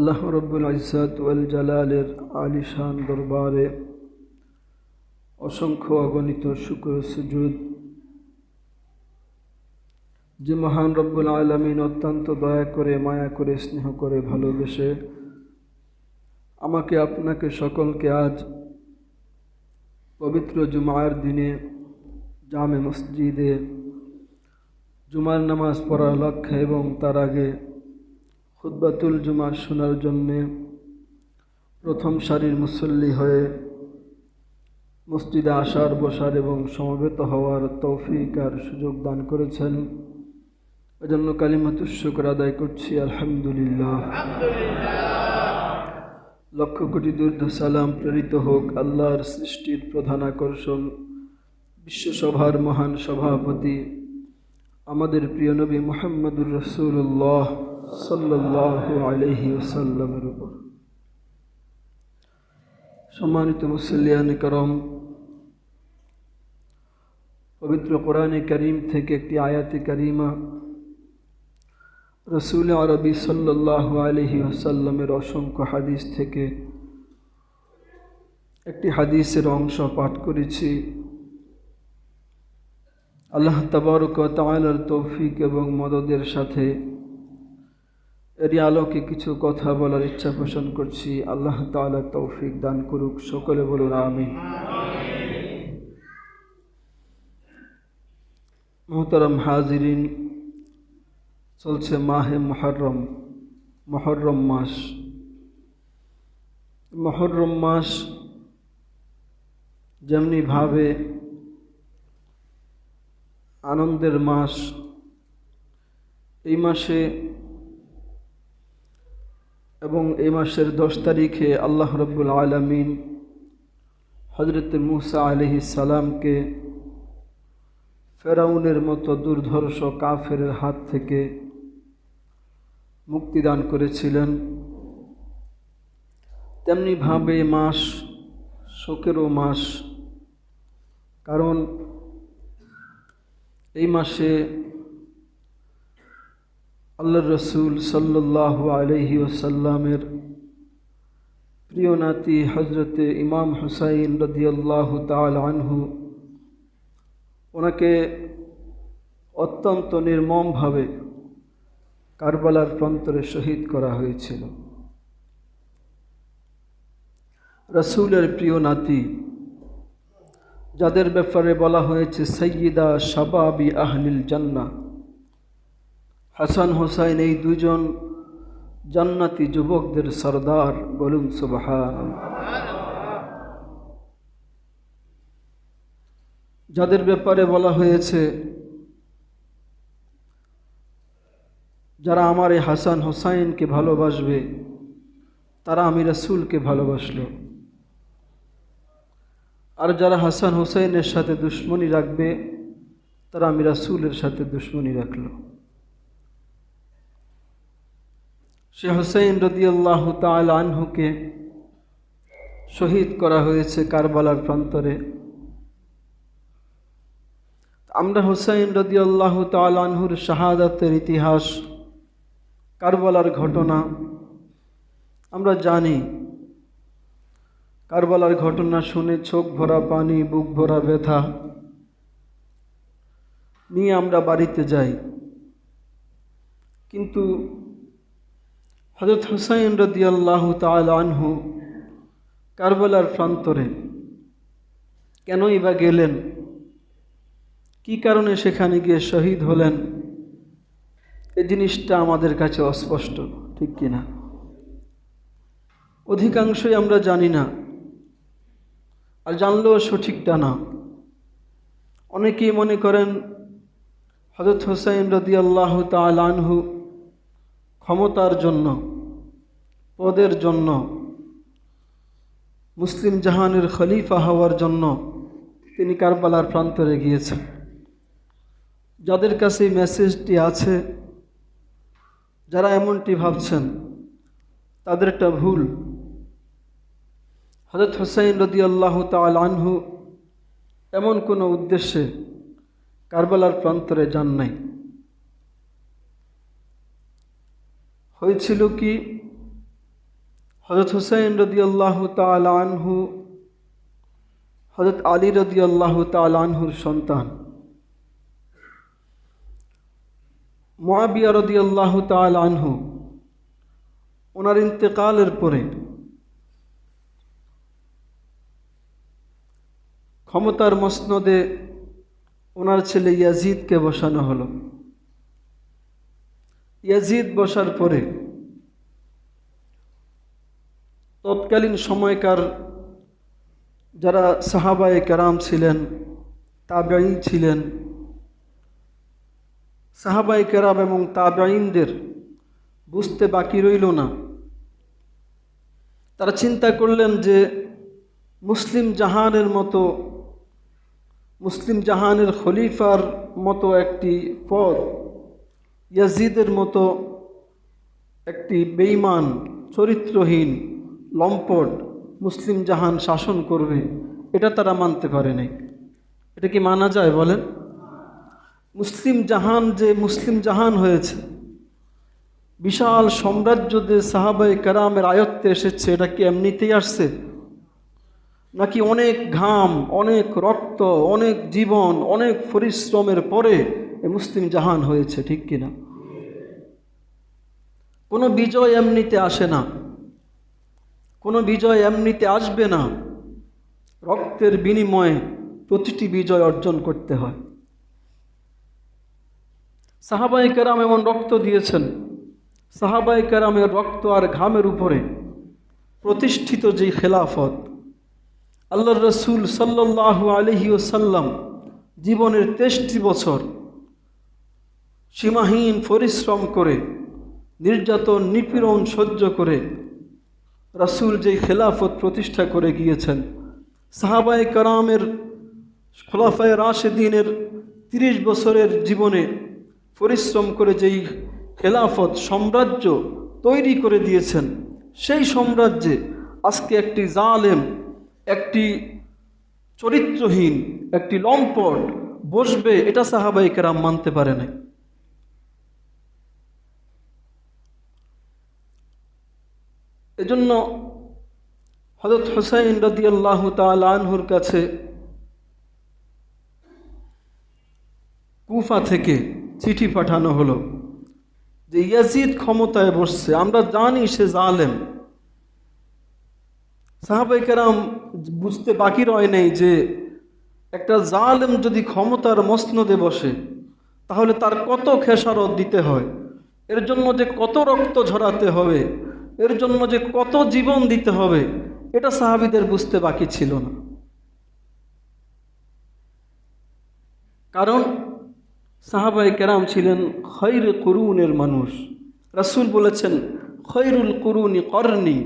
আল্লাহ রব্বুল ইজ্জত ওয়াল জালালের আলিশান দরবারে অসংখ্য অগণিত শুকর সুজুদ। যে মহান রব্বুল আলামিন অত্যন্ত দয়া করে, মায়া করে, স্নেহ করে, ভালোবেসে আমাকে আপনাকে সকলকে আজ পবিত্র জুমার দিনে জামে মসজিদে জুমার নামাজ পড়ার লক্ষ্যে এবং তার আগে খুতবাতুল জুমা শোনার জন্যে প্রথম সারির মুসল্লি হয়ে মসজিদে আসার, বসার এবং সমবেত হওয়ার তৌফিক আর সুযোগ দান করেছেন। এজন্য কালিমাতুশ শুকর আদায় করছি, আলহামদুলিল্লাহ। লক্ষ কোটি দরুদ সালাম প্রেরিত হোক আল্লাহর সৃষ্টির প্রধান আকর্ষণ, বিশ্বসভার মহান সভাপতি আমাদের প্রিয় নবী মুহাম্মদুর রাসূলুল্লাহ সাল্লাল্লাহু আলাইহি ওয়াসাল্লামের উপর। সম্মানিত মুসল্লিয়ানে করম, পবিত্র কোরআনে কারীম থেকে একটি আয়াতে কারিমা রসুল আরবি সাল্লাল্লাহু আলাইহি ওয়াসাল্লামের অসংখ্য হাদিস থেকে একটি হাদিসের অংশ পাঠ করেছি। আল্লাহ তাবারক ওয়া তাআলার তৌফিক এবং মদদের সাথে এরই আলোকে কিছু কথা বলার ইচ্ছা পোষণ করছি। আল্লাহ তাআলা তৌফিক দান করুক, সকলে বলুন আমিন। মুহতারাম হাজিরিন, চলছে মাহে মুহররম মাস। মুহররম মাস যেমনিভাবে আনন্দের মাস, এই মাসে এবং এই মাসের 10 তারিখে আল্লাহ রব্বুল আলামিন হযরত মূসা আলাইহিস সালামকে ফেরাউনের মতো দুর্ধর্ষ কাফেরের হাত থেকে মুক্তিদান করেছিলেন। তেমনিভাবে মাস শোকেরও মাস, কারণ এই মাসে আল্লাহর রসুল সাল্লাল্লাহু আলাইহি ওয়াসাল্লামের প্রিয় নাতি হজরতে ইমাম হুসাইন রাদিয়াল্লাহু তাআলা আনহু, ওনাকে অত্যন্ত নির্মমভাবে কারবালার প্রান্তরে শহীদ করা হয়েছিল। রসুলের প্রিয় নাতি, যাদের ব্যাপারে বলা হয়েছে সাইয়্যিদা শাবাবি আহলিল জান্নাহ, হাসান হোসাইন, এই দুজন জান্নাতি যুবকদের সরদার। বলুন সুবহানাল্লাহ। যাদের ব্যাপারে বলা হয়েছে যারা আমার এই হাসান হোসাইনকে ভালোবাসবে তারা আমি রাসূলকে ভালোবাসলো, আর যারা হাসান হোসাইনের সাথে দুশমনি রাখবে তারা আমি রাসূলের সাথে দুশমনি রাখলো। সে হুসাইন রাদিয়াল্লাহু তাআলা আনহুকে শহীদ করা হয়েছে কারবালার প্রান্তরে। আমরা হুসাইন রাদিয়াল্লাহু তাআলা আনহুর শাহাদাতের ইতিহাস, কারবালার ঘটনা আমরা জানি। কারবালার ঘটনা শুনে চোখ ভরা পানি, বুক ভরা ব্যথা নিয়ে আমরা বাড়িতে যাই, কিন্তু হযরত হুসাইন রাদিয়াল্লাহু তাআলা আনহু কারবালার প্রান্তরে কেনই বা গেলেন, কি কারণে সেখানে গিয়ে শহীদ হলেন, এই জিনিসটা আমাদের কাছে অস্পষ্ট, ঠিক কিনা? অধিকাংশই আমরা জানি না, আর জানলেও সঠিকটা না। অনেকেই মনে করেন হযরত হুসাইন রাদিয়াল্লাহু তাআলা আনহু ক্ষমতার জন্য, পদের জন্য, মুসলিম জাহানের খলিফা হওয়ার জন্য তিনি কারবালার প্রান্তরে গিয়েছেন। যাদের কাছে এই মেসেজটি আছে, যারা এমনটি ভাবছেন, তাদের একটা ভুল। হযরত হুসাইন রাদিয়াল্লাহু তাআলা আনহু এমন কোনো উদ্দেশ্যে কারবালার প্রান্তরে যান নাই। হয়েছিল কি, হযরত হুসাইন রাদিয়াল্লাহু তাআলা আনহু হযরত আলী রাদিয়াল্লাহু তাআলা আনহুর সন্তান। মুআবিয়া রাদিয়াল্লাহু তাআলা আনহু ওনার ইন্তেকালের পরে ক্ষমতার মসনদে ওনার ছেলে ইয়াজিদকে বসানো হলো। ইয়াজিদ বসার পরে তৎকালীন সময়কার যারা সাহাবায়ে কেরাম ছিলেন, তাবেঈন ছিলেন, সাহাবায়ে কেরাম এবং তাবেঈনদের বুঝতে বাকি রইল না। তারা চিন্তা করলেন যে মুসলিম জাহানের খলিফার মতো একটি পদ ইয়াজিদের মতো একটি বেঈমান, চরিত্রহীন, লম্পট মুসলিম জাহান শাসন করবে, এটা তারা মানতে পারে নাই। এটা কি মানা যায় বলেন? মুসলিম জাহান হয়েছে, বিশাল সাম্রাজ্য যে সাহাবায়ে কেরামের আয়ত্তে এসেছে, এটা কি এমনিতেই আসছে? নাকি অনেক ঘাম, অনেক রক্ত, অনেক জীবন, অনেক পরিশ্রমের পরে এই মুসলিম জাহান হয়েছে, ঠিক কিনা? কোনো বিজয় এমনিতে আসে না, কোনো বিজয় এমনিতে আসবে না। রক্তের বিনিময়ে প্রতিটি বিজয় অর্জন করতে হয়। সাহাবায়ে কেরাম এমন রক্ত দিয়েছেন, সাহাবায়ে কেরামের রক্ত আর ঘামের উপরে প্রতিষ্ঠিত যে খেলাফত, আল্লাহর রাসূল সাল্লাল্লাহু আলাইহি ওয়াসাল্লাম জীবনের 23টি বছর সীমাহীন পরিশ্রম করে, নির্যাতন নিপীড়ন সহ্য করে রাসূল যেই খেলাফত প্রতিষ্ঠা করে গিয়েছেন, সাহাবায়ে কেরামের খোলাফায়ে রাশেদিনের 30 বছরের জীবনে পরিশ্রম করে যেই খেলাফত সাম্রাজ্য তৈরি করে দিয়েছেন, সেই সাম্রাজ্যে আজকে একটি জালেম, একটি চরিত্রহীন, একটি লম্পট বসবে, এটা সাহাবায়ে কেরাম মানতে পারে নাই। এজন্য হযরত হুসাইন রাদিয়াল্লাহু তাআলা আনহুর কাছে কুফা থেকে চিঠি পাঠানো হলো যে ইয়াজিদ ক্ষমতায় বসছে, আমরা জানি সে জালেম। সাহাবায়ে কেরাম বুঝতে বাকি রয় নাই যে একটা জালেম যদি ক্ষমতার মসনদে বসে তাহলে তার কত খেসারত দিতে হয়, এর জন্য যে কত রক্ত ঝরাতে হবে, এর জন্য যে কত জীবন দিতে হবে, এটা সাহাবীদের বুঝতে বাকি ছিল না। কারণ সাহাবায়ে কেরাম ছিলেন খৈরে কুরুনের মানুষ। রাসূল বলেছেন, খৈরুল কুরুনি করনি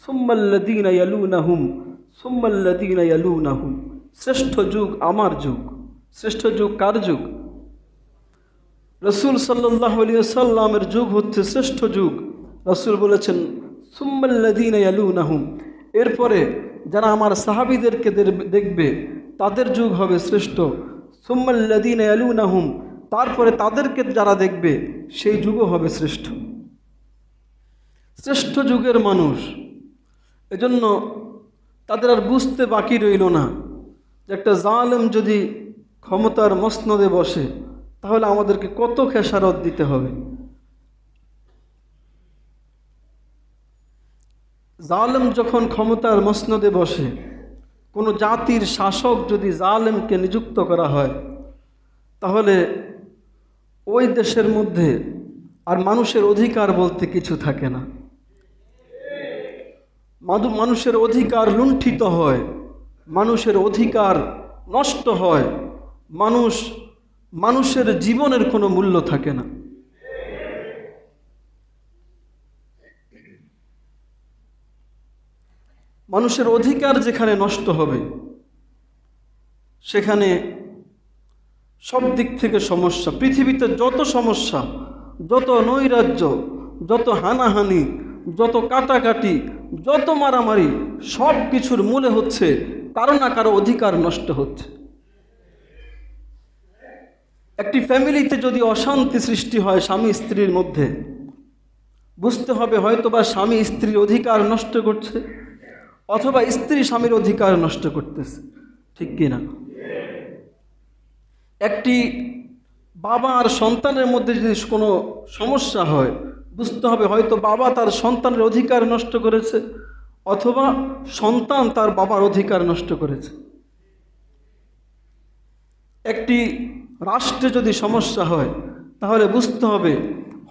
সুম্মাল্লাযীনা ইয়ালুনাহুম সুম্মাল্লাযীনা ইয়ালুনাহুম, শ্রেষ্ঠ যুগ আমার যুগ। শ্রেষ্ঠ যুগ কার যুগ? রাসূল সাল্লাল্লাহু আলাইহি ওয়াসাল্লামের যুগ হচ্ছে শ্রেষ্ঠ যুগ। রাসূল বলেছেন সুম্মাল্লাযীনা ইয়ালুনাহুম, এরপরে যারা আমার সাহাবীদেরকে দেখবে তাদের যুগ হবে শ্রেষ্ঠ। সুম্মাল্লাযীনা ইয়ালুনাহুম, তারপরে তাদেরকে যারা দেখবে সেই যুগও হবে শ্রেষ্ঠ। শ্রেষ্ঠ যুগের মানুষ, এজন্য তাদের আর বুঝতে বাকি রইল না যে একটা জালেম যদি ক্ষমতার মসনদে বসে তাহলে আমাদেরকে কত খেসারত দিতে হবে। জালেম যখন ক্ষমতার মসনদে বসে, কোনো জাতির শাসক যদি জালেমকে নিযুক্ত করা হয়, তাহলে ওই দেশের মধ্যে আর মানুষের অধিকার বলতে কিছু থাকে না। মানুষের অধিকার লুণ্ঠিত হয়, মানুষের অধিকার নষ্ট হয়, মানুষের জীবনের কোনো মূল্য থাকে না। মানুষের অধিকার যেখানে নষ্ট হবে সেখানে সব দিক থেকে সমস্যা। পৃথিবীতে যত সমস্যা, যত নৈরাজ্য, যত হানাহানি, যত কাটাকাটি, যত মারামারি, সব কিছুর মূলে হচ্ছে কারো না কারো অধিকার নষ্ট হচ্ছে। একটি ফ্যামিলিতে যদি অশান্তি সৃষ্টি হয় স্বামী স্ত্রীর মধ্যে, বুঝতে হবে হয়তোবা স্বামী স্ত্রীর অধিকার নষ্ট করছে, অথবা স্ত্রী স্বামীর অধিকার নষ্ট করতেছে, ঠিক কিনা? একটি বাবা আর সন্তানের মধ্যে যদি কোনো সমস্যা হয়, বুঝতে হবে হয়তো বাবা তার সন্তানের অধিকার নষ্ট করেছে, অথবা সন্তান তার বাবার অধিকার নষ্ট করেছে। একটি রাষ্ট্রে যদি সমস্যা হয়, তাহলে বুঝতে হবে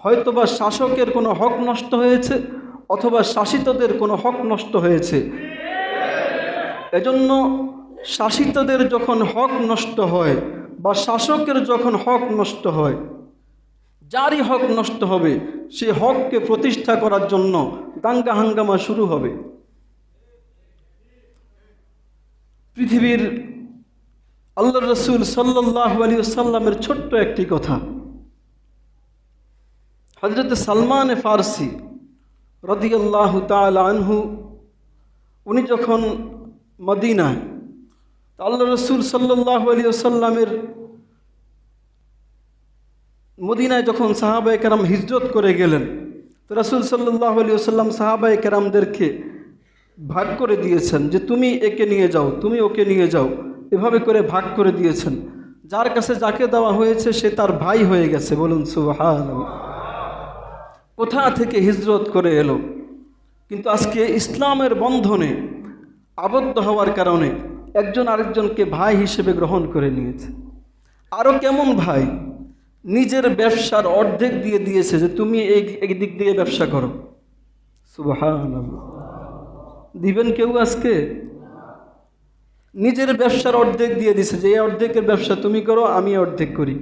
হয়তোবা শাসকের কোনো হক নষ্ট হয়েছে, অথবা শাসিতদের কোনো হক নষ্ট হয়েছে। এজন্য শাসিতদের যখন হক নষ্ট হয় বা শাসকের যখন হক নষ্ট হয়, যারই হক নষ্ট হবে সে হককে প্রতিষ্ঠা করার জন্য দাঙ্গা হাঙ্গামা শুরু হবে। পৃথিবীর আল্লাহ রসুল সাল্লাল্লাহু আলাইহি ওয়াসাল্লামের ছোট্ট একটি কথা, হযরত সালমান ফারসি রাদিয়াল্লাহু তাআলা আনহু, উনি যখন মদিনায়, আল্লাহ রসুল সাল্লাল্লাহু আলাইহি ওয়াসাল্লামের মদিনায় যখন সাহাবায়ে কেরাম হিজরত করে গেলেন, তো রাসূল সাল্লাল্লাহু আলাইহি ওয়াসাল্লাম সাহাবায়ে কেরামদেরকে ভাগ করে দিয়েছেন যে তুমি একে নিয়ে যাও, তুমি ওকে নিয়ে যাও, এভাবে করে ভাগ করে দিয়েছেন। যার কাছে যাকে দেওয়া হয়েছে সে তার ভাই হয়ে গেছে, বলুন সুবহানাল্লাহ। কোথা থেকে হিজরত করে এলো, কিন্তু আজকে ইসলামের বন্ধনে আবদ্ধ হওয়ার কারণে একজন আরেকজনকে ভাই হিসেবে গ্রহণ করে নিয়েছে। আরও কেমন ভাই, নিজের ব্যবসার অর্ধেক দিয়ে দিয়েছে যে তুমি এই দিক দিয়ে ব্যবসা করো, সুবহানাল্লাহ। দিবেন কেউ আজকে? নিজের ব্যবসার অর্ধেক দিয়ে দিছে যে এই অর্ধেকের ব্যবসা তুমি করো, আমি অর্ধেক করি।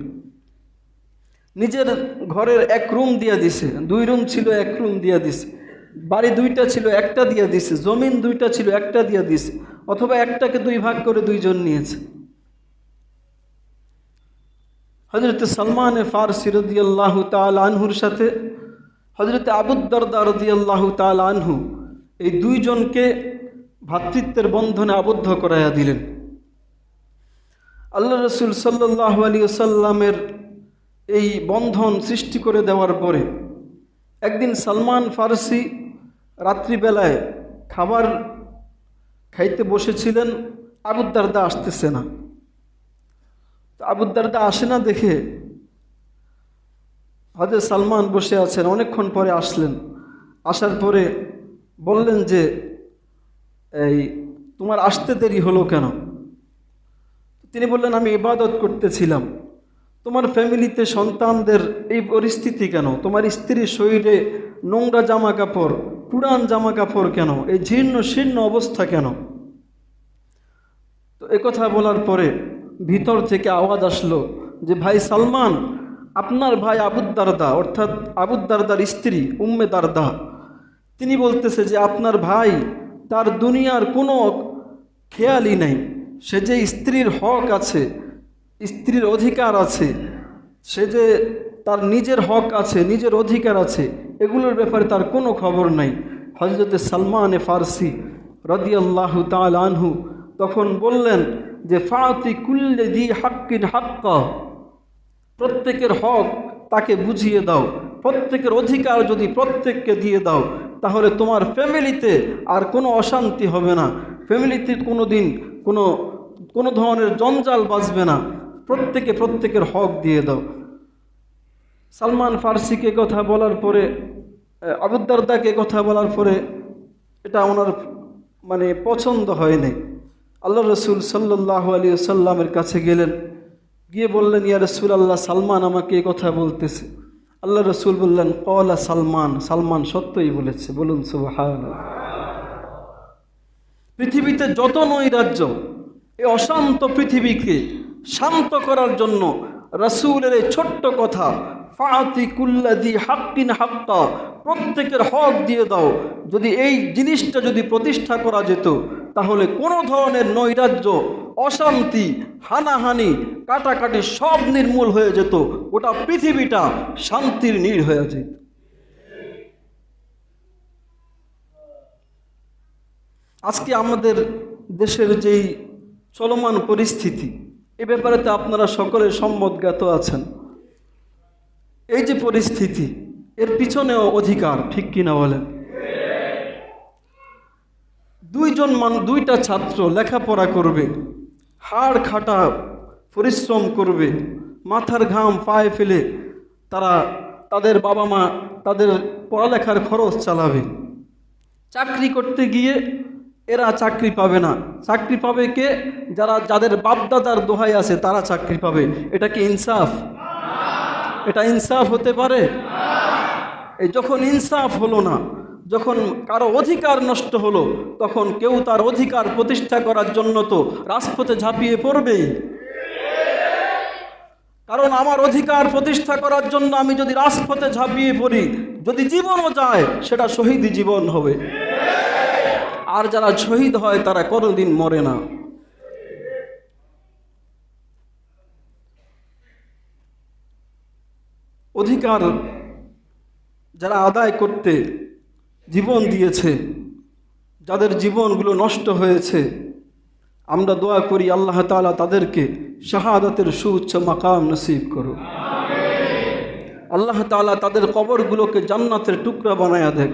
নিজের ঘরের এক রুম দিয়ে দিছে, 2 রুম ছিল 1 রুম দিয়ে দিছে, বাড়ি 2টা ছিল 1টা দিয়ে দিছে, জমিন 2টা ছিল 1টা দিয়ে দিছে, অথবা একটাকে 2 ভাগ করে 2 জন নিয়েছে। হযরত সালমান ফারসি রাদিয়াল্লাহু তাআলা আনহুর সাথে হযরত আবু দারদা রাদিয়াল্লাহু তাআলা আনহু, এই 2 জনকে ভ্রাতৃত্বের বন্ধনে আবদ্ধ করাইয়া দিলেন। আল্লাহ রসুল সাল্লাল্লাহু আলাইহি ওয়াসাল্লামের এই বন্ধন সৃষ্টি করে দেওয়ার পরে একদিন সালমান ফারসি রাত্রিবেলায় খাবার খাইতে বসেছিলেন, আবু দারদা আসতেছে না। আবু দারদা আসে না দেখে হযরত সালমান বসে আছেন, অনেকক্ষণ পরে আসলেন। আসার পরে বললেন যে এই তোমার আসতে দেরি হলো কেন? তিনি বললেন আমি ইবাদত করতেছিলাম। তোমার ফ্যামিলিতে সন্তানদের এই পরিস্থিতি কেন? তোমার স্ত্রীর শরীরে নোংরা জামা কাপড়, পুরান জামা কাপড় কেন? এই জীর্ণ শীর্ণ অবস্থা কেন? তো একথা বলার পরে ভিতর থেকে আওয়াজ আসলো যে ভাই সালমান, আপনার ভাই আবু দারদা, অর্থাৎ আবু দারদার স্ত্রী উম্মে দারদা, তিনি বলতেছে যে আপনার ভাই, তার দুনিয়ার কোনো খেয়ালই নেই, সে যে স্ত্রীর হক আছে, স্ত্রীর অধিকার আছে, সে যে তার নিজের হক আছে, নিজের অধিকার আছে, এগুলোর ব্যাপারে তার কোনো খবর নাই। হযরত সালমান ফারসি রাদিয়াল্লাহু তাআলা আনহু তখন বললেন যে ফাতি কুল্লি দি হাক্কিন হাক্কা, প্রত্যেকের হক তাকে বুঝিয়ে দাও, প্রত্যেকের অধিকার যদি প্রত্যেককে দিয়ে দাও, তাহলে তোমার ফ্যামিলিতে আর কোনো অশান্তি হবে না, ফ্যামিলিতে কোনো দিন কোনো ধরনের জঞ্জাল বাজবে না, প্রত্যেকে প্রত্যেকের হক দিয়ে দাও। সালমান ফারসিকে কথা বলার পরে, আবু দারদাকে কথা বলার পরে এটা ওনার পছন্দ হয়নি। আল্লাহ রসুল সাল্লাল্লাহু আলাইহি ওয়াসাল্লামের কাছে গেলেন, গিয়ে বললেন ইয়া রাসূলুল্লাহ, সালমান আমাকে এই কথা বলতেছে। আল্লাহ রসুল বললেন ক্বালা সালমান, সালমান সত্যই বলেছে, বলুন সুবহানাল্লাহ। পৃথিবীতে যত নৈরাজ্য, এই অশান্ত পৃথিবীকে শান্ত করার জন্য রাসূলের এই ছোট্ট কথা ফাতি কুল্লাযী হাক্কিন হাক্কা, প্রত্যেকের হক দিয়ে দাও, যদি এই জিনিসটা যদি প্রতিষ্ঠা করা যেত, তাহলে কোনো ধরনের নৈরাজ্য, অশান্তি, হানাহানি, কাটাকাটি সব নির্মূল হয়ে যেত, গোটা পৃথিবীটা শান্তির নীড় হয়ে যেত। আজকে আমাদের দেশের যেই চলমান পরিস্থিতি, এ ব্যাপারে তো আপনারা সকলে সম্মতজ্ঞাত আছেন। এই যে পরিস্থিতি, এর পিছনেও অধিকার, ঠিক কিনা বলেন? দুইটা ছাত্র লেখাপড়া করবে, হাড় খাটা পরিশ্রম করবে, মাথার ঘাম পায়ে ফেলে তারা তাদের বাবা মা তাদের পড়ালেখার খরচ চালাবে। চাকরি করতে গিয়ে এরা চাকরি পাবে না, চাকরি পাবে কে? যাদের বাপদাদার দোহাই আছে তারা চাকরি পাবে। এটা কি ইনসাফ? এটা ইনসাফ হতে পারে? এই যখন ইনসাফ হলো না, যখন কারো অধিকার নষ্ট হলো, তখন কেউ তার অধিকার প্রতিষ্ঠা করার জন্য তো রাজপথে ঝাঁপিয়ে পড়বেই। কারণ আমার অধিকার প্রতিষ্ঠা করার জন্য আমি যদি রাজপথে ঝাঁপিয়ে পড়ি, যদি জীবনও যায়, সেটা শহীদি জীবন হবে। আর যারা শহীদ হয় তারা কোনোদিন মরে না। অধিকার যারা আদায় করতে জীবন দিয়েছে, যাদের জীবনগুলো নষ্ট হয়েছে, আমরা দোয়া করি আল্লাহ তাআলা তাদেরকে শাহাদাতের সুউচ্চ মাকাম নসিব করুন। আল্লাহ তাআলা তাদের কবরগুলোকে জান্নাতের টুকরা বানায়া দেখ,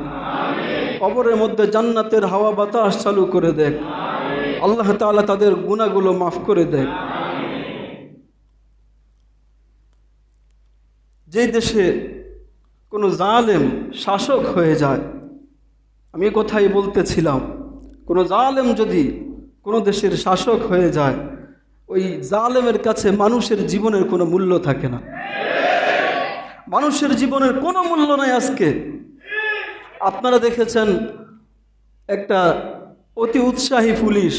কবরের মধ্যে জান্নাতের হাওয়া বাতাস চালু করে দেখ। আল্লাহ তাআলা তাদের গুনাহগুলো মাফ করে দেখ। যে দেশে কোনো জালেম শাসক হয়ে যায়, আমি কথাই বলতেছিলাম, কোনো জালেম যদি কোনো দেশের শাসক হয়ে যায়, ওই জালেমের কাছে মানুষের জীবনের কোনো মূল্য থাকে না। মানুষের জীবনের কোনো মূল্য নাই আজকে। আপনারা দেখেছেন একটা অতি উৎসাহী পুলিশ,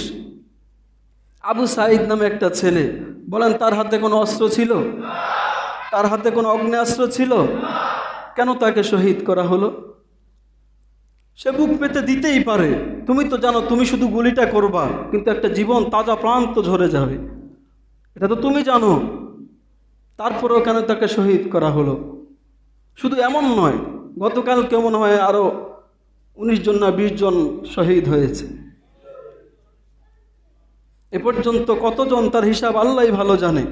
আবু সাঈদ নামে একটা ছেলে, বলেন তার হাতে কোনো অস্ত্র ছিল? তার হাতে কোনো অগ্নেয়াস্ত্র ছিল? কেন তাকে শহীদ করা হলো? সে বুক পেতে দিতেই পারে, তুমি তো জানো তুমি শুধু গুলিটা করবা, কিন্তু একটা জীবন তাজা প্রাণ তো ঝরে যাবে, এটা তো তুমি জানো। তারপরেও কেন তাকে শহীদ করা হলো? শুধু এমন নয়, গতকাল কেমন হয় আরো 19 জন না 20 জন শহীদ হয়েছে। এ পর্যন্ত কতজন তার হিসাব আল্লাহই ভালো জানে।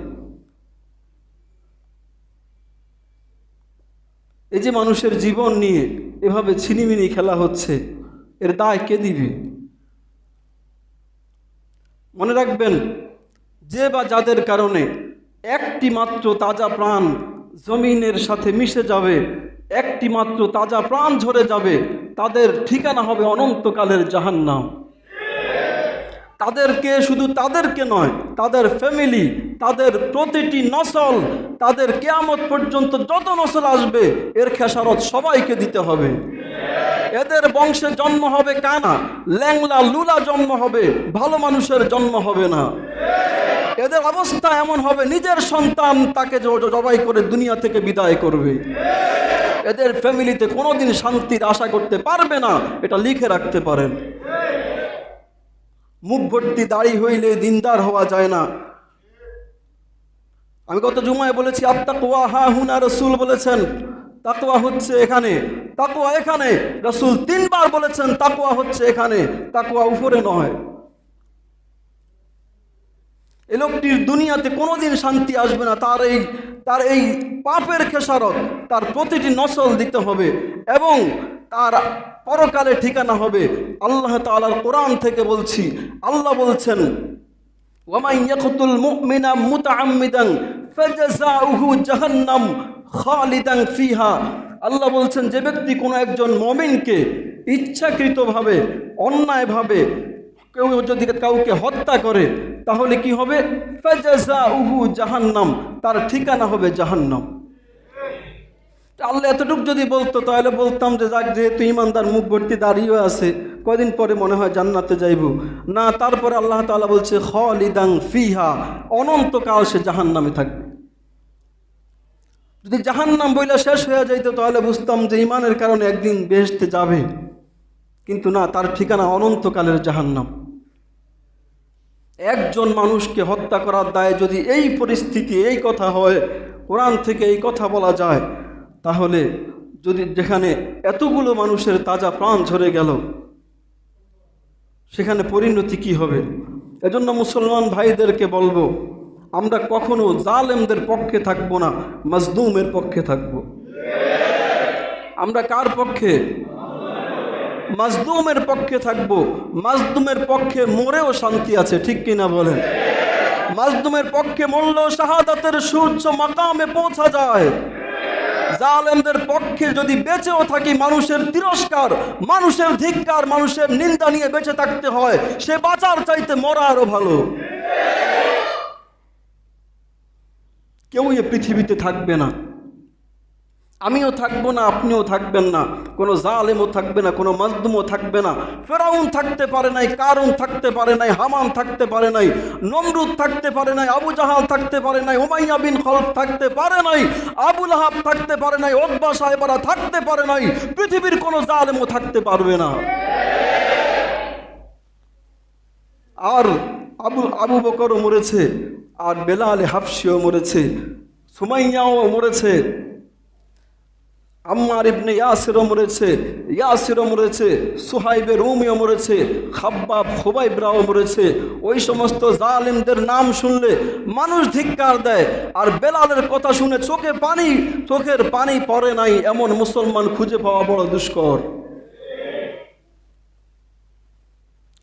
এই যে মানুষের জীবন নিয়ে এভাবে ছিনিমিনি খেলা হচ্ছে, এর দায় কে দিবে? মনে রাখবেন, যে বা যাদের কারণে একটি মাত্র তাজা প্রাণ জমিনের সাথে মিশে যাবে, একটি মাত্র তাজা প্রাণ ঝরে যাবে, তাদের ঠিকানা হবে অনন্তকালের জাহান্নাম। তাদেরকে, শুধু তাদেরকে নয়, তাদের ফ্যামিলি, তাদের প্রতিটি নসল, তাদের কিয়ামত পর্যন্ত যত নসল আসবে, এর খেসারত সবাইকে দিতে হবে। এদের বংশে জন্ম হবে কানা, ল্যাংলা, লুলা জন্ম হবে, ভালো মানুষের জন্ম হবে না। এদের অবস্থা এমন হবে, নিজের সন্তান তাকে জবাই করে দুনিয়া থেকে বিদায় করবে। এদের ফ্যামিলিতে কোনোদিন শান্তির আশা করতে পারবে না, এটা লিখে রাখতে পারেন। মুখ ভর্তি দাড়ি হইলে দিনদার হওয়া যায় না। আমি গত জুমায় বলেছি, আত্তাকওয়া হা হুনা, রাসূল বলেছেন তাকওয়া হচ্ছে এখানে, তাকওয়া এখানে। রাসূল 3 বার বলেছেন তাকওয়া হচ্ছে এখানে, তাকওয়া উপরে নয়। এই লোকটির দুনিয়াতে কোনোদিন শান্তি আসবে না। তার এই পাপের খেসারত তার প্রতিটি নসল দিতে হবে, এবং তার পরকালে ঠিকানা হবে আল্লাহ তাআলার কোরআন থেকে বলছি, আল্লাহ বলছেন, ওয়ামান ইয়াকতুল মুমিনা মুতাআম্মিদান ফাজাযাউহু জাহান্নাম খালিদান ফিহা। আল্লাহ বলছেন, যে ব্যক্তি কোনো একজন মুমিনকে ইচ্ছাকৃতভাবে, অন্যায়ভাবে কেউ যদি কাউকে হত্যা করে, তাহলে কি হবে? ফাজাযাউহু জাহান্নাম, তার ঠিকানা হবে জাহান্নাম। আল্লাহ এতটুকু যদি বলতো, তাহলে বলতাম যে যাক, যেহেতু ইমানদার, মুখ ভর্তি দাঁড়িয়ে আছে, কয়দিন পরে মনে হয় জান্নাতে যাইব না। তারপরে আল্লাহ তাআলা বলছে খালিদান ফিহা, অনন্তকাল সে জাহান্নামে থাকবে। যদি জাহান্নাম বইলা শেষ হয়ে যাইত, তাহলে বুঝতাম যে ইমানের কারণে একদিন বেহেশতে যাবে, কিন্তু না, তার ঠিকানা অনন্তকালের জাহান্নাম। একজন মানুষকে হত্যা করার দায়ে যদি এই পরিস্থিতি, এই কথা হয়, কোরআন থেকে এই কথা বলা যায়, তাহলে যদি যেখানে এতগুলো মানুষের তাজা প্রাণ ঝরে গেল, সেখানে পরিণতি কি হবে? এজন্য মুসলমান ভাইদেরকে বলবো, আমরা কখনো জালেমদের পক্ষে থাকবো না, মাজলুমের পক্ষে থাকবো। আমরা কার পক্ষে? মাজলুমের পক্ষে থাকবো। মাজলুমের পক্ষে মরেও শান্তি আছে, ঠিক কিনা বলেন? মাজলুমের পক্ষে মরলেও শাহাদাতের সূর্য মাকামে পৌঁছা যায়। জালেমদের পক্ষে যদি বেঁচেও থাকি, মানুষের তিরস্কার, মানুষের ধিক্কার, মানুষের নিন্দা নিয়ে বেঁচে থাকতে হয়, সে বাঁচার চাইতে মরা আরো ভালো। কেউ এ পৃথিবীতে থাকবে না, আমিও থাকবো না, আপনিও থাকবেন না, কোনো জালেমও থাকবে না, কোনো মাজলুমও থাকবে না। ফেরাউন থাকতে পারে নাই, কারুন থাকতে পারে নাই, হামান থাকতে পারে নাই, নমরুদ থাকতে পারে নাই, আবু জাহাল থাকতে পারে নাই, উমাইয়া বিন খলফ থাকতে পারে নাই, আবু লাহাব থাকতে পারে নাই, উতবা সাহেবরা থাকতে পারে নাই, পৃথিবীর কোনো জালেমও থাকতে পারবে না। আর আবু বকরও মরেছে, আর বেলাল হাফসিও মরেছে, সুমাইয়াও মরেছে, আম্মার ইবনে ইয়াসিরও মরেছে, সুহাইবে রুমিও মরেছে, খাব্বাব খুবাইবরাও মরেছে। ওই সমস্ত জালিমদের নাম শুনলে মানুষ ধিক্কার দেয়, আর বেলালের কথা শুনে চোখের পানি পড়ে নাই এমন মুসলমান খুঁজে পাওয়া বড় দুষ্কর।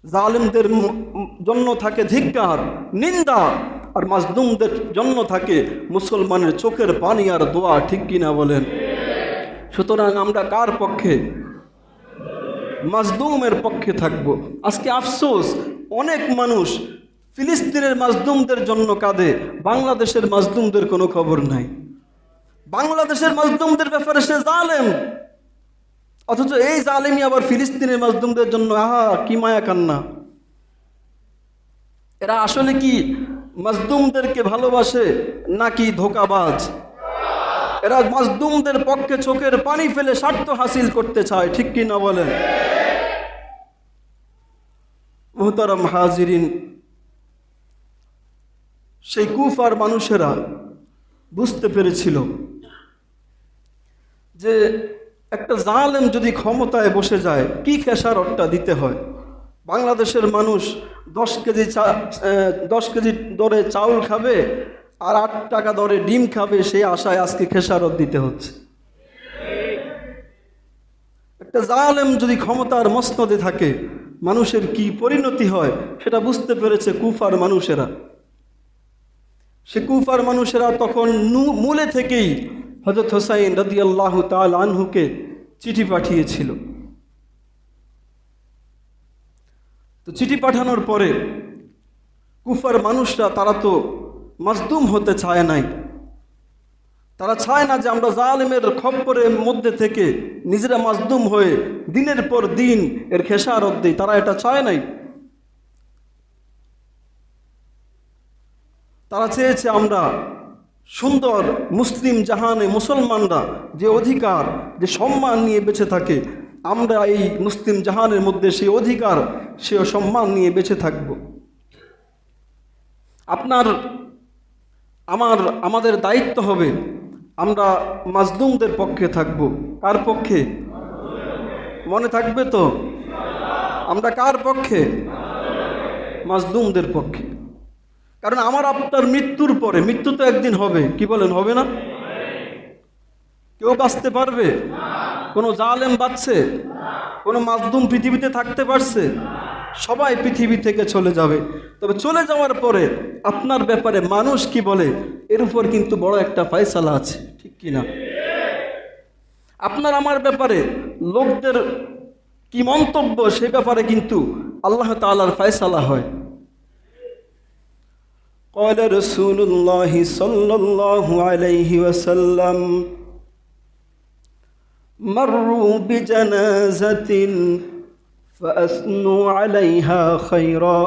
জালিমদের জন্য থাকে ধিক্কার, নিন্দা, আর মাজলুমদের জন্য থাকে মুসলমানের চোখের পানি আর দোয়া, ঠিক কিনা বলেন? সুতরাং আমরা কার পক্ষে? মাজলুমের পক্ষে থাকব। আজকে আফসোস, অনেক মানুষ ফিলিস্তিনের মাজলুমদের জন্য কাঁদে, বাংলাদেশের মাজলুমদের কোনো খবর নাই। বাংলাদেশের মাজলুমদের ব্যাপারে সে জালেম, অথচ এই জালেমই আবার ফিলিস্তিনের মাজলুমদের জন্য আহা কি মায়া কান্না। এরা আসলে কি মাজলুমদেরকে ভালোবাসে নাকি ধোঁকাবাজ? এরা মাজলুমদের পক্ষে চোখের পানি ফেলে স্বার্থ হাসিল করতে চায়, ঠিক কি না বলেন? মুহতারাম হাজিরিন, সেই কুফার মানুষেরা বুঝতে পেরেছিল যে একটা জালেম যদি ক্ষমতায় বসে যায় কি খেসারতটা দিতে হয়। বাংলাদেশের মানুষ 10 কেজি দরে চাউল খাবে আর 8 টাকা দরে ডিম খাবে, সেই আশায় আজকে খেসারত দিতে হচ্ছে। একটা জালেম যদি ক্ষমতার মসনদে থাকে মানুষের কি পরিণতি হয় সেটা বুঝতে পেরেছে কুফার মানুষেরা। সে কুফার মানুষেরা তখন মূলে থেকেই হযরত হুসাইন রাদিয়াল্লাহু তাআলা আনহুকে চিঠি পাঠিয়েছিল। তো চিঠি পাঠানোর পরে কুফার মানুষরা, তারা তো মাজলুম হতে চায় নাই, তারা চায় না যে আমরা জালেমের খপ্পরের মধ্যে থেকে নিজেরা মাজলুম হয়ে দিনের পর দিন এর খেসারত দিই, তারা এটা চায় নাই। তারা চেয়েছে আমরা সুন্দর মুসলিম জাহানে মুসলমানরা যে অধিকার, যে সম্মান নিয়ে বেঁচে থাকে, আমরা এই মুসলিম জাহানের মধ্যে সেই অধিকার, সে সম্মান নিয়ে বেঁচে থাকব। আমাদের দায়িত্ব হবে আমরা মাজলুমদের পক্ষে থাকব। কার পক্ষে? মনে থাকবে তো? আমরা কার পক্ষে? মাজলুমদের পক্ষে। কারণ আমার আপনার মৃত্যুর পরে, মৃত্যু তো একদিন হবে, কি বলেন, হবে না? কেউ বাঁচতে পারবে? কোনো জালেম বাঁচছে? কোনো মাজলুম পৃথিবীতে থাকতে পারছে? সবাই পৃথিবী থেকে চলে যাবে। তবে চলে যাওয়ার পরে আপনার ব্যাপারে মানুষ কি বলে এর উপর কিন্তু বড় একটা ফয়সালা আছে, ঠিক কি না? আপনার আমার ব্যাপারে লোকদের কি মন্তব্য সে ব্যাপারে কিন্তু আল্লাহ তাআলার ফয়সালা হয়। قال رسول الله صلى الله عليه وسلم مروا بجنازة فأثنوا عليها خيرا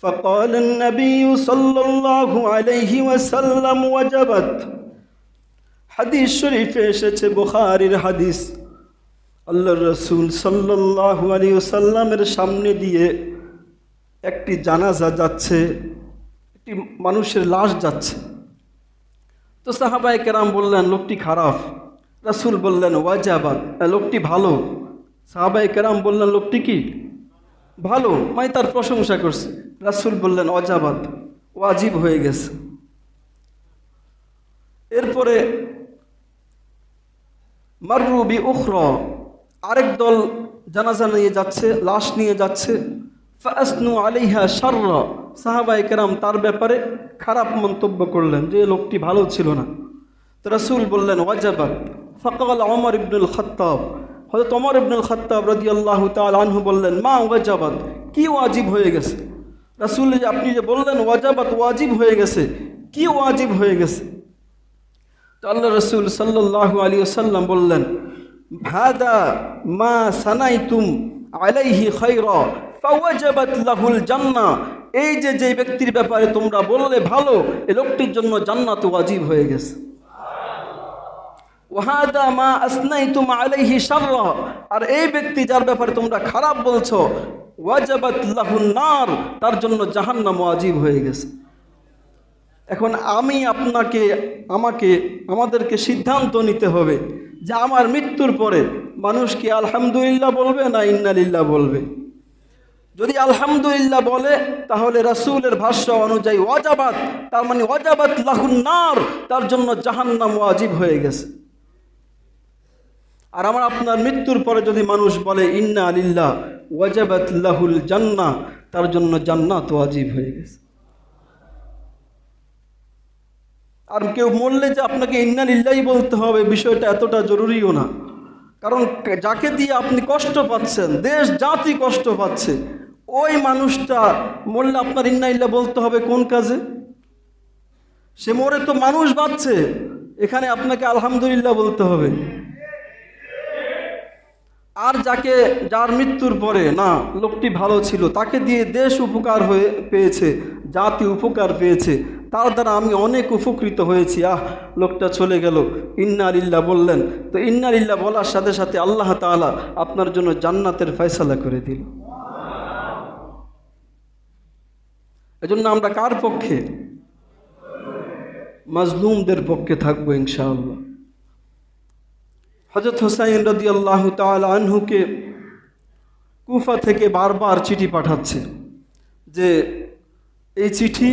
فقال النبي صلى الله عليه وسلم وجبت। হাদিস শরীফে এসেছে, বুখারীর হাদিস, আল্লাহর রাসূল সাল্লাল্লাহু আলাইহি ওয়াসাল্লামের সামনে দিয়ে একটি জানাজা যাচ্ছে, একটি মানুষের লাশ যাচ্ছে। তো সাহাবায়ে কেরাম বললেন লোকটি খারাপ, রাসূল বললেন ওয়াজাবাত, লোকটি ভালো। সাহাবায়ে কেরাম বললেন লোকটি কি ভালো, মানে তার প্রশংসা করছে। রাসূল বললেন ওয়াজাবাত, ওয়াজিব হয়ে গেছে। এরপরে মাররু বি উখরা, আরেক দল জানাজা নিয়ে যাচ্ছে, লাশ নিয়ে যাচ্ছে। ফাসনু আলাইহা শাররা, সাহাবায়ে কেরাম তার ব্যাপারে খারাপ মন্তব্য করলেন যে লোকটি ভালো ছিল না। তো রাসূল বললেন ওয়াজাবাত। ফাকাল ওমর ইবনুল খাত্তাব, হযরত ওমর ইবনুল খাত্তাব রাদিয়াল্লাহু তাআলা আনহু বললেন মা ওয়াজাবাত, কি ওয়াজিব হয়ে গেছে? রাসূল আপনি যে বললেন ওয়াজাবাত, ওয়াজিব হয়ে গেছে, কি ওয়াজিব হয়ে গেছে? তো আল্লাহ রাসূল সাল্লাল্লাহু আলাইহি ওয়াসাল্লাম বললেন হাদা মা সানাইতুম আলাইহি খায়রা ফাওয়াজাবাত লাহুল জান্নাহ, এই যে যে ব্যক্তির ব্যাপারে তোমরা বললে ভালো, এই লোকটির জন্য জান্নাত ওয়াজিব হয়ে গেছে। ওয়াহাদা মা আসনাইতুম আলাইহি শাররা, আর এই ব্যক্তি যার ব্যাপারে তোমরা খারাপ বলছো, ওয়াজাবাত লাহুন নার, তার জন্য জাহান্নাম ওয়াজিব হয়ে গেছে। এখন আমি আপনাকে আমাদেরকে সিদ্ধান্ত নিতে হবে যে আমার মৃত্যুর পরে মানুষ কি আলহামদুলিল্লাহ বলবে না ইন্নালিল্লাহ বলবে? যদি আলহামদুলিল্লাহ বলে তাহলে রাসূলের ভাষ্য অনুযায়ী ওয়াজাবাত, তার মানে ওয়াজাবাত লাহুন নার, তার জন্য জাহান্নাম ওয়াজিব হয়ে গেছে। আর আমার আপনার মৃত্যুর পরে যদি মানুষ বলে ইন্না লিল্লাহ ওয়াজাবাত লাহুল জান্নাহ, তার জন্য জান্নাত ওয়াজিব হয়ে গেছে। আর কেউ মরলে যে আপনাকে ইন্না লিল্লাহি বলতে হবে, বিষয়টা এতটা জরুরিও না। কারণ যাকে দিয়ে আপনি কষ্ট পাচ্ছেন, দেশ জাতি কষ্ট পাচ্ছে, ওই মানুষটা মরলে আপনার ইন্না লিল্লাহ বলতে হবে কোন কাজে? সে মরে তো মানুষ বাঁচছে, এখানে আপনাকে আলহামদুলিল্লাহ বলতে হবে। আর যার মৃত্যুর পরে না লোকটি ভালো ছিল, তাকে দিয়ে দেশ উপকার পেয়েছে, জাতি উপকার পেয়েছে, তার দ্বারা আমি অনেক উপকৃত হয়েছি, লোকটা চলে গেল, ইন্না লিল্লাহ বললেন, তো ইন্না লিল্লাহ বলার সাথে সাথে আল্লাহ তাআলা আপনার জন্য জান্নাতের ফয়সালা করে দিল। এজন্য আমরা কার পক্ষে? মাজলুমদের পক্ষে থাকবো ইনশাআল্লাহ। হযরত হুসাইন রাদিয়াল্লাহু তাআলা আনহুকে কুফা থেকে বারবার চিঠি পাঠাচ্ছে যে এই চিঠি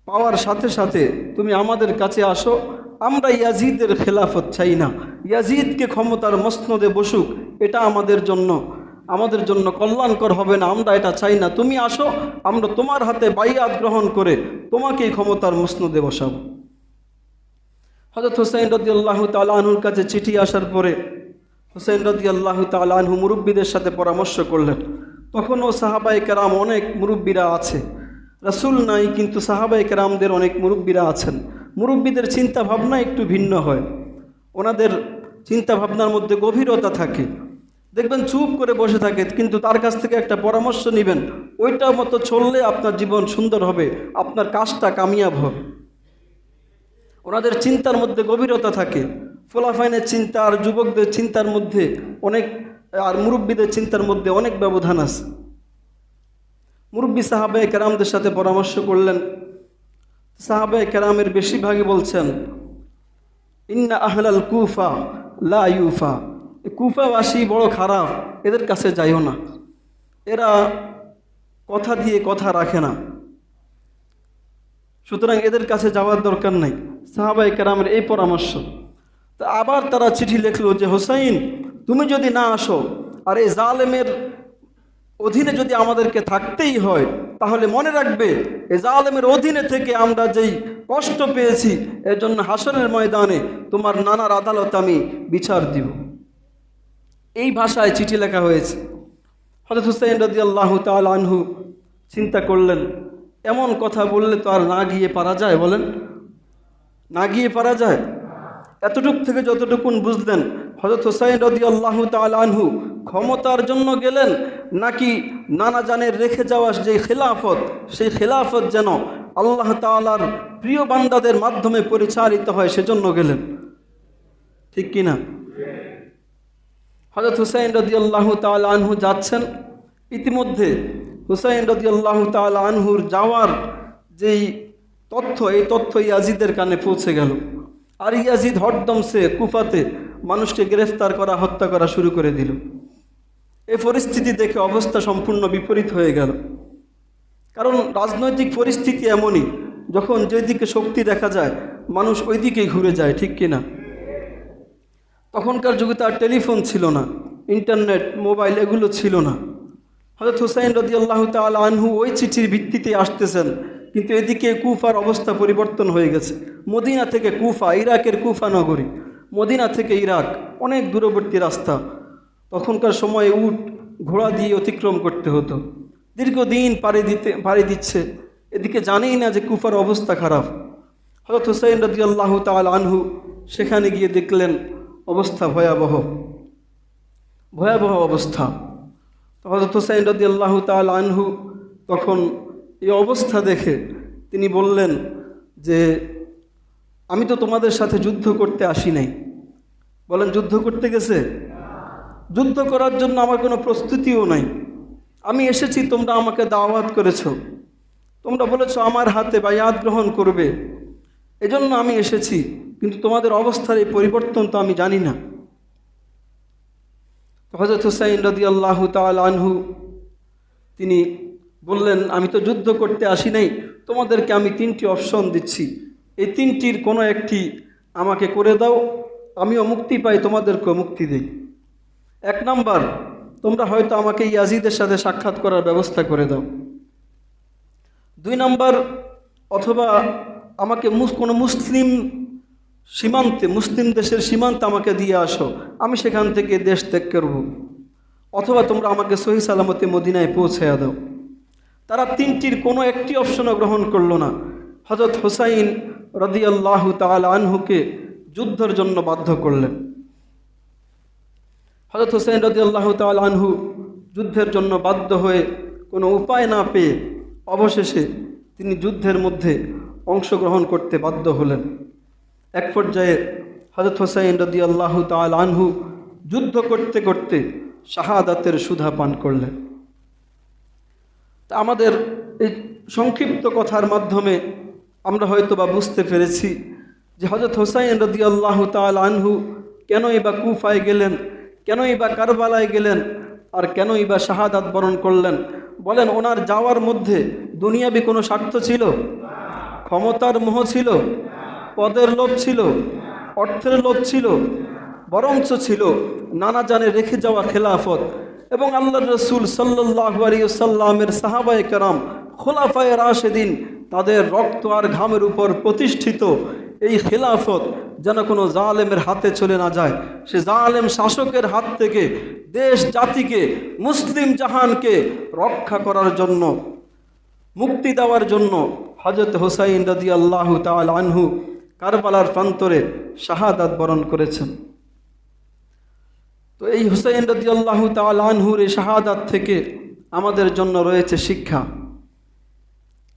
পাওয়ার সাথে সাথে তুমি আমাদের কাছে আসো, আমরা ইয়াজিদের খেলাফত চাই না, ইয়াজিদকে ক্ষমতার মসনদে বসুক, এটা আমাদের জন্য কল্যাণকর হবে না, আমরা এটা চাই না, তুমি আসো, আমরা তোমার হাতে বাইয়াত গ্রহণ করে তোমাকেই ক্ষমতার মসনদে বসাবো। হযরত হুসাইন রাদিয়াল্লাহু তাআলা আনহুর কাছে চিঠি আসার পরে হুসাইন রাদিয়াল্লাহু তাআলা আনহু মুরব্বীদের সাথে পরামর্শ করলেন। তখনও সাহাবায়ে কেরাম অনেক মুরব্বীরা আছে, রাসূল নাই, কিন্তু সাহাবায়ে কেরামদের অনেক মুরব্বীরা আছেন। মুরব্বীদের চিন্তা ভাবনা একটু ভিন্ন হয়, ওনাদের চিন্তা ভাবনার মধ্যে গভীরতা থাকে। দেখবেন চুপ করে বসে থাকে, কিন্তু তার কাছ থেকে একটা পরামর্শ নেবেন, ওইটার মতো চললে আপনার জীবন সুন্দর হবে, আপনার কাজটা কামিয়াব হবে। ওনাদের চিন্তার মধ্যে গভীরতা থাকে। ফোলাফাইনের চিন্তা আর যুবকদের চিন্তার মধ্যে অনেক, আর মুরব্বীদের চিন্তার মধ্যে অনেক ব্যবধান আছে। মুরব্বী সাহাবায়ে কেরামদের সাথে পরামর্শ করলেন। সাহাবায়ে কেরামের বেশিরভাগই বলছেন ইন্না আহলাল কুফা লা ইউফা, কুফাবাসী বড় খারাপ, এদের কাছে যাইও না, এরা কথা দিয়ে কথা রাখে না, সুতরাং এদের কাছে যাওয়ার দরকার নাই। সাহাবায়ে কেরামের এই পরামর্শ। তা আবার তারা চিঠি লিখলো যে হোসাইন, তুমি যদি না আসো আর এই জালেমের অধীনে যদি আমাদেরকে থাকতেই হয়, তাহলে মনে রাখবে এই জালেমের অধীনে থেকে আমরা যেই কষ্ট পেয়েছি, এর জন্য হাসরের ময়দানে তোমার নানার আদালত আমি বিচার দিব। এই ভাষায় চিঠি লেখা হয়েছে। হযরত হুসাইন রাদিয়াল্লাহু তাআলা আনহু চিন্তা করলেন, এমন কথা বললে তো আর না গিয়ে পারা যায়? বলেন, না গিয়ে পারা যায়? এতটুক থেকে যতটুকুন বুঝলেন, হযরত হুসাইন রাদিয়াল্লাহু তাআলা আনহু ক্ষমতার জন্য গেলেন, নাকি নানা জানের রেখে যাওয়া যে খেলাফত, সেই খেলাফত যেন আল্লাহ তাআলার প্রিয় বান্দাদের মাধ্যমে পরিচালিত হয় সেজন্য গেলেন? ঠিক কিনা? হযরত হুসাইন রাদিয়াল্লাহু তাআলা আনহু যাচ্ছেন। ইতিমধ্যে হুসাইন রাদিয়াল্লাহু তাআলা আনহুর যাওয়ার যেই তথ্য, এই তথ্য ইয়াজিদের কানে পৌঁছে গেল। আর ইয়াজিদ হরদম সে কুফাতে মানুষকে গ্রেফতার করা, হত্যা করা শুরু করে দিল। এই পরিস্থিতি দেখে অবস্থা সম্পূর্ণ বিপরীত হয়ে গেল। কারণ রাজনৈতিক পরিস্থিতি এমনই, যখন যেদিকে শক্তি দেখা যায় মানুষ ওই দিকেই ঘুরে যায়, ঠিক কিনা? তখনকার যুগে তার টেলিফোন ছিল না, ইন্টারনেট, মোবাইল এগুলো ছিল না। হযরত হুসাইন রাদিয়াল্লাহু তাআলা আনহু ওই চিঠির ভিত্তিতে আসতেছেন, কিন্তু এদিকে কুফার অবস্থা পরিবর্তন হয়ে গেছে। মদিনা থেকে কুফা, ইরাকের কুফা নগরী, মদিনা থেকে ইরাক অনেক দূরবর্তী রাস্তা। তখনকার সময়ে উট ঘোড়া দিয়ে অতিক্রম করতে হতো, দীর্ঘদিন পাড়ি দিচ্ছে, এদিকে জানেই না যে কুফার অবস্থা খারাপ। হযরত হুসাইন রাদিয়াল্লাহু তাআলা আনহু সেখানে গিয়ে দেখলেন অবস্থা ভয়াবহ অবস্থা। হযরত হুসাইন রাদিয়াল্লাহু তাআলা আনহু তখন এই অবস্থা দেখে তিনি বললেন যে আমি তো তোমাদের সাথে যুদ্ধ করতে আসি নাই। বলেন, যুদ্ধ করতে গেছে? যুদ্ধ করার জন্য আমার কোনো প্রস্তুতিও নাই। আমি এসেছি, তোমরা আমাকে দাওয়াত করেছো, তোমরা বলেছো আমার হাতে বায়াত গ্রহণ করবে, এজন্য আমি এসেছি, কিন্তু তোমাদের অবস্থার এই পরিবর্তন তো আমি জানি না। হযরত হুসাইন রাদিয়াল্লাহু তাআলা আনহু তিনি বললেন, আমি তো যুদ্ধ করতে আসি নাই, তোমাদেরকে আমি 3টি অপশন দিচ্ছি, এই 3টির কোনো একটি আমাকে করে দাও, আমিও মুক্তি পাই, তোমাদেরকেও মুক্তি দিই। 1 নাম্বার, তোমরা হয়তো আমাকে ইয়াজিদের সাথে সাক্ষাৎ করার ব্যবস্থা করে দাও। 2 নাম্বার, অথবা আমাকে কোনো মুসলিম দেশের সীমান্তে আমাকে দিয়ে আসো, আমি সেখান থেকে দেশ ত্যাগ করব। অথবা তোমরা আমাকে সহি সালামতে মদিনায় পৌঁছায়া দাও। তারা 3টির কোনো একটি অপশনও গ্রহণ করল না। হযরত হুসাইন রাদিয়াল্লাহু তাআলা আনহুকে যুদ্ধের জন্য বাধ্য করলেন। হযরত হুসাইন রাদিয়াল্লাহু তাআলা আনহু যুদ্ধের জন্য বাধ্য হয়ে কোনো উপায় না পেয়ে অবশেষে তিনি যুদ্ধের মধ্যে অংশগ্রহণ করতে বাধ্য হলেন। এক পর্যায়ে হযরত হুসাইন রাদিয়াল্লাহু তাআলা আনহু যুদ্ধ করতে করতে শাহাদাতের সুধা পান করলেন। তা আমাদের এই সংক্ষিপ্ত কথার মাধ্যমে আমরা হয়তো বা বুঝতে পেরেছি যে হযরত হুসাইন রাদিয়াল্লাহু তাআলা আনহু কেনই বা কুফায় গেলেন, কেনই বা কারবালায় গেলেন, আর কেনই বা শাহাদাত বরণ করলেন। বলেন, ওনার যাওয়ার মধ্যে দুনিয়াবি কোনো স্বার্থ ছিল? ক্ষমতার মোহ ছিল? পদের লোভ ছিল? অর্থের লোভ ছিল? বরঞ্চ ছিল নানা জানে রেখে যাওয়া খেলাফত এবং আল্লাহর রাসূল সাল্লাল্লাহু আলাইহি ওয়াসাল্লামের সাহাবায়ে কেরাম খোলাফায়ে রাশেদিন তাদের রক্ত আর ঘামের উপর প্রতিষ্ঠিত এই খেলাফত যেন কোনো জালেমের হাতে চলে না যায়। সে জালেম শাসকের হাত থেকে দেশ জাতিকে, মুসলিম জাহানকে রক্ষা করার জন্য, মুক্তি দেওয়ার জন্য হযরত হুসাইন রাদিয়াল্লাহু তাআলা আনহু কারবালার প্রান্তরে শাহাদাত বরণ করেছেন। তো এই হুসাইন রাদিয়াল্লাহু তাআলা আনহুর এই শাহাদাত থেকে আমাদের জন্য রয়েছে শিক্ষা।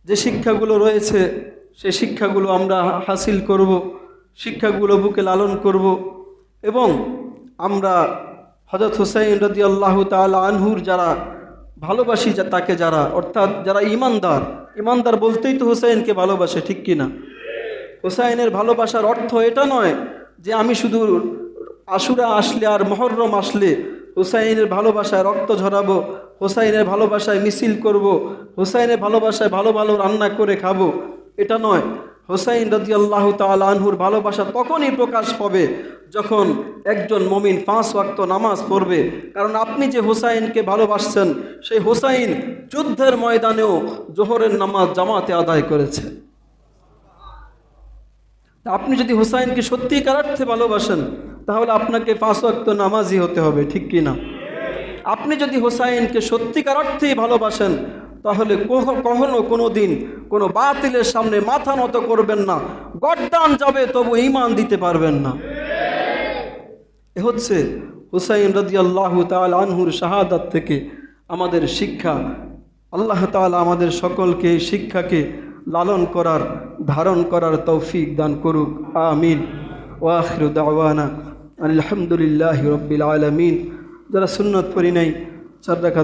যে শিক্ষাগুলো রয়েছে সেই শিক্ষাগুলো আমরা হাসিল করব, শিক্ষাগুলো বুকে লালন করব এবং আমরা হযরত হুসাইন রাদিয়াল্লাহু তাআলা আনহুর যারা ভালোবাসি, তাকে যারা, অর্থাৎ যারা ইমানদার বলতেই তো হুসাইনকে ভালোবাসে, ঠিক কিনা? হুসাইনের ভালোবাসার অর্থ এটা নয় যে আমি শুধু আশুরা আসলে আর মুহররম আসলে হুসাইনের ভালোবাসায় রক্ত ঝরাবো, হুসাইনের ভালোবাসায় মিছিল করব, হুসাইনের ভালোবাসায় ভালো ভালো রান্না করে খাবো, এটা নয়। হুসাইন রাদিয়াল্লাহু তাআলা আনহুর ভালোবাসা তখনই প্রকাশ পাবে যখন একজন মুমিন 5 ওয়াক্ত নামাজ পড়বে। কারণ আপনি যে হুসাইনকে ভালোবাসছেন, সেই হুসাইন যুদ্ধের ময়দানেও জোহরের নামাজ জামাতে আদায় করেছে। আপনি যদি হুসাইনকে সত্যিকার অর্থে ভালোবাসেন তাহলে আপনাকে 5 ওয়াক্ত নামাজি হতে হবে, ঠিক কিনা? আপনি যদি হুসাইনকে সত্যিকার অর্থেই ভালোবাসেন তাহলে কখনো কোনো দিন কোনো বাতিলের সামনে মাথা নত করবেন না, গর্দান যাবে তবু ঈমান দিতে পারবেন না। এ হচ্ছে হুসাইন রাদিয়াল্লাহু তাআলা আনহুর শাহাদাত থেকে আমাদের শিক্ষা। আল্লাহ তাআলা আমাদের সকলকে এই শিক্ষাকে লালন করার, ধারণ করার তৌফিক দান করুক। আমিন। ওয়া আখিরু দাওয়ানা আলহামদুলিল্লাহি রাব্বিল আলামিন। যারা সুন্নত পড়ি নাই 4 রাকাত